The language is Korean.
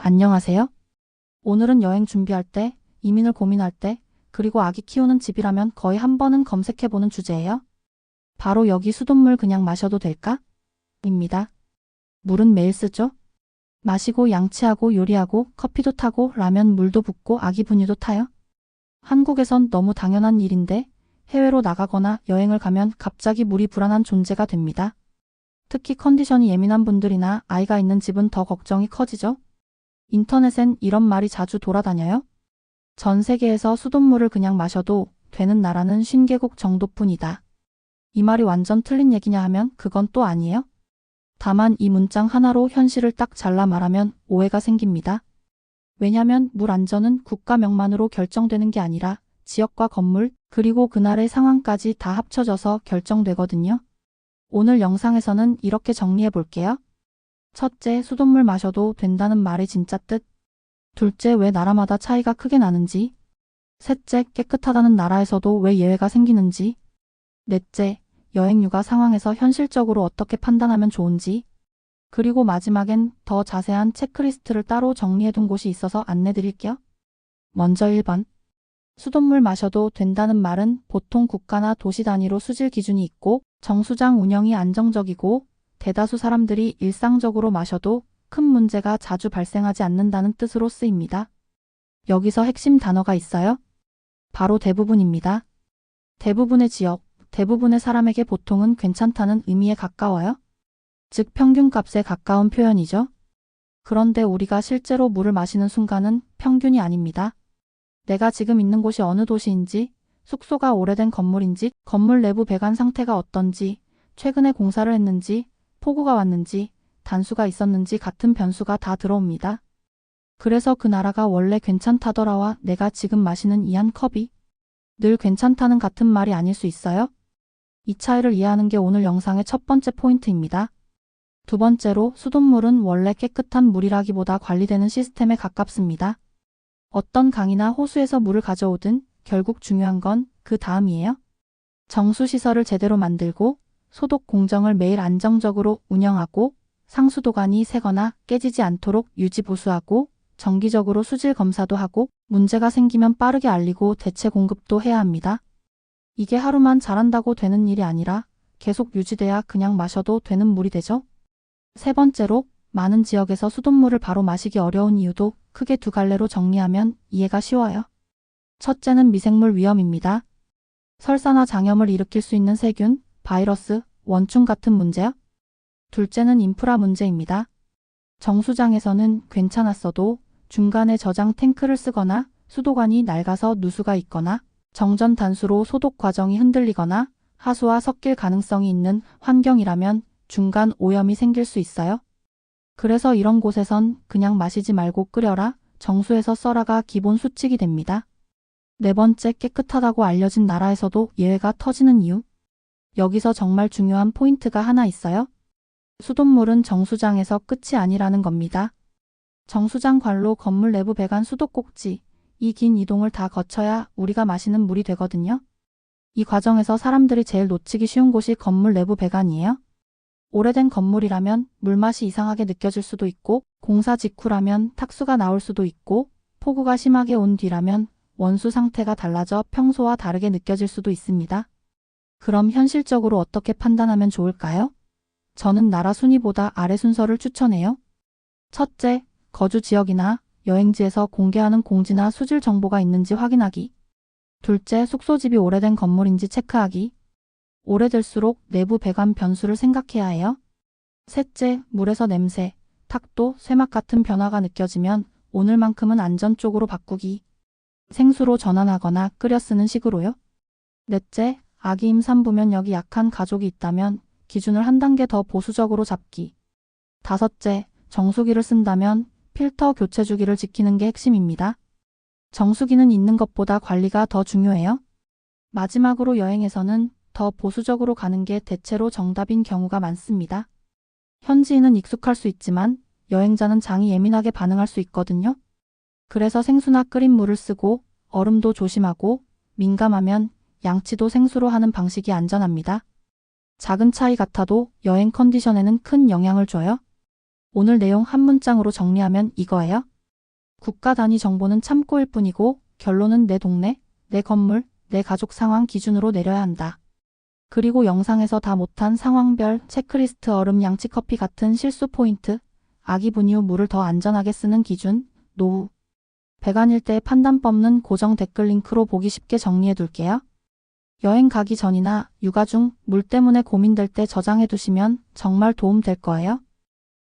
안녕하세요. 오늘은 여행 준비할 때, 이민을 고민할 때, 그리고 아기 키우는 집이라면 거의 한 번은 검색해보는 주제예요. 바로 여기 수돗물 그냥 마셔도 될까? 입니다. 물은 매일 쓰죠? 마시고 양치하고 요리하고 커피도 타고 라면 물도 붓고 아기 분유도 타요. 한국에선 너무 당연한 일인데 해외로 나가거나 여행을 가면 갑자기 물이 불안한 존재가 됩니다. 특히 컨디션이 예민한 분들이나 아이가 있는 집은 더 걱정이 커지죠. 인터넷엔 이런 말이 자주 돌아다녀요. 전 세계에서 수돗물을 그냥 마셔도 되는 나라는 50개국 정도뿐이다. 이 말이 완전 틀린 얘기냐 하면 그건 또 아니에요. 다만 이 문장 하나로 현실을 딱 잘라 말하면 오해가 생깁니다. 왜냐면 물 안전은 국가 명만으로 결정되는 게 아니라 지역과 건물, 그리고 그날의 상황까지 다 합쳐져서 결정되거든요. 오늘 영상에서는 이렇게 정리해 볼게요. 첫째, 수돗물 마셔도 된다는 말의 진짜 뜻. 둘째, 왜 나라마다 차이가 크게 나는지. 셋째, 깨끗하다는 나라에서도 왜 예외가 생기는지. 넷째, 여행 육아 상황에서 현실적으로 어떻게 판단하면 좋은지. 그리고 마지막엔 더 자세한 체크리스트를 따로 정리해둔 곳이 있어서 안내드릴게요. 먼저 1번. 수돗물 마셔도 된다는 말은 보통 국가나 도시 단위로 수질 기준이 있고 정수장 운영이 안정적이고 대다수 사람들이 일상적으로 마셔도 큰 문제가 자주 발생하지 않는다는 뜻으로 쓰입니다. 여기서 핵심 단어가 있어요. 바로 대부분입니다. 대부분의 지역, 대부분의 사람에게 보통은 괜찮다는 의미에 가까워요. 즉 평균값에 가까운 표현이죠. 그런데 우리가 실제로 물을 마시는 순간은 평균이 아닙니다. 내가 지금 있는 곳이 어느 도시인지, 숙소가 오래된 건물인지, 건물 내부 배관 상태가 어떤지, 최근에 공사를 했는지, 폭우가 왔는지, 단수가 있었는지 같은 변수가 다 들어옵니다. 그래서 그 나라가 원래 괜찮다더라와 내가 지금 마시는 이 한 컵이 늘 괜찮다는 같은 말이 아닐 수 있어요. 이 차이를 이해하는 게 오늘 영상의 첫 번째 포인트입니다. 두 번째로 수돗물은 원래 깨끗한 물이라기보다 관리되는 시스템에 가깝습니다. 어떤 강이나 호수에서 물을 가져오든 결국 중요한 건 그 다음이에요. 정수시설을 제대로 만들고 소독 공정을 매일 안정적으로 운영하고 상수도관이 새거나 깨지지 않도록 유지 보수하고 정기적으로 수질 검사도 하고 문제가 생기면 빠르게 알리고 대체 공급도 해야 합니다. 이게 하루만 잘한다고 되는 일이 아니라 계속 유지돼야 그냥 마셔도 되는 물이 되죠. 세 번째로 많은 지역에서 수돗물을 바로 마시기 어려운 이유도 크게 두 갈래로 정리하면 이해가 쉬워요. 첫째는 미생물 위험입니다. 설사나 장염을 일으킬 수 있는 세균, 바이러스, 원충 같은 문제요. 둘째는 인프라 문제입니다. 정수장에서는 괜찮았어도 중간에 저장 탱크를 쓰거나 수도관이 낡아서 누수가 있거나 정전 단수로 소독 과정이 흔들리거나 하수와 섞일 가능성이 있는 환경이라면 중간 오염이 생길 수 있어요. 그래서 이런 곳에선 그냥 마시지 말고 끓여라, 정수해서 써라가 기본 수칙이 됩니다. 네 번째, 깨끗하다고 알려진 나라에서도 예외가 터지는 이유. 여기서 정말 중요한 포인트가 하나 있어요. 수돗물은 정수장에서 끝이 아니라는 겁니다. 정수장 관로, 건물 내부 배관, 수도 꼭지, 이 긴 이동을 다 거쳐야 우리가 마시는 물이 되거든요. 이 과정에서 사람들이 제일 놓치기 쉬운 곳이 건물 내부 배관이에요. 오래된 건물이라면 물맛이 이상하게 느껴질 수도 있고, 공사 직후라면 탁수가 나올 수도 있고, 폭우가 심하게 온 뒤라면 원수 상태가 달라져 평소와 다르게 느껴질 수도 있습니다. 그럼 현실적으로 어떻게 판단하면 좋을까요? 저는 나라 순위보다 아래 순서를 추천해요. 첫째, 거주 지역이나 여행지에서 공개하는 공지나 수질 정보가 있는지 확인하기. 둘째, 숙소집이 오래된 건물인지 체크하기. 오래될수록 내부 배관 변수를 생각해야 해요. 셋째, 물에서 냄새, 탁도, 쇠막 같은 변화가 느껴지면 오늘만큼은 안전 쪽으로 바꾸기. 생수로 전환하거나 끓여 쓰는 식으로요. 넷째, 아기 임산부면 약한 가족이 있다면 기준을 한 단계 더 보수적으로 잡기. 다섯째, 정수기를 쓴다면 필터 교체 주기를 지키는 게 핵심입니다. 정수기는 있는 것보다 관리가 더 중요해요. 마지막으로 여행에서는 더 보수적으로 가는 게 대체로 정답인 경우가 많습니다. 현지인은 익숙할 수 있지만 여행자는 장이 예민하게 반응할 수 있거든요. 그래서 생수나 끓인 물을 쓰고 얼음도 조심하고 민감하면 양치도 생수로 하는 방식이 안전합니다. 작은 차이 같아도 여행 컨디션에는 큰 영향을 줘요. 오늘 내용 한 문장으로 정리하면 이거예요. 국가 단위 정보는 참고일 뿐이고 결론은 내 동네, 내 건물, 내 가족 상황 기준으로 내려야 한다. 그리고 영상에서 다 못한 상황별 체크리스트 얼음 양치 커피 같은 실수 포인트, 아기 분유 물을 더 안전하게 쓰는 기준, 노후. 배관일 때 판단 뽑는 고정 댓글 링크로 보기 쉽게 정리해 둘게요. 여행 가기 전이나 육아 중 물 때문에 고민될 때 저장해 두시면 정말 도움 될 거예요.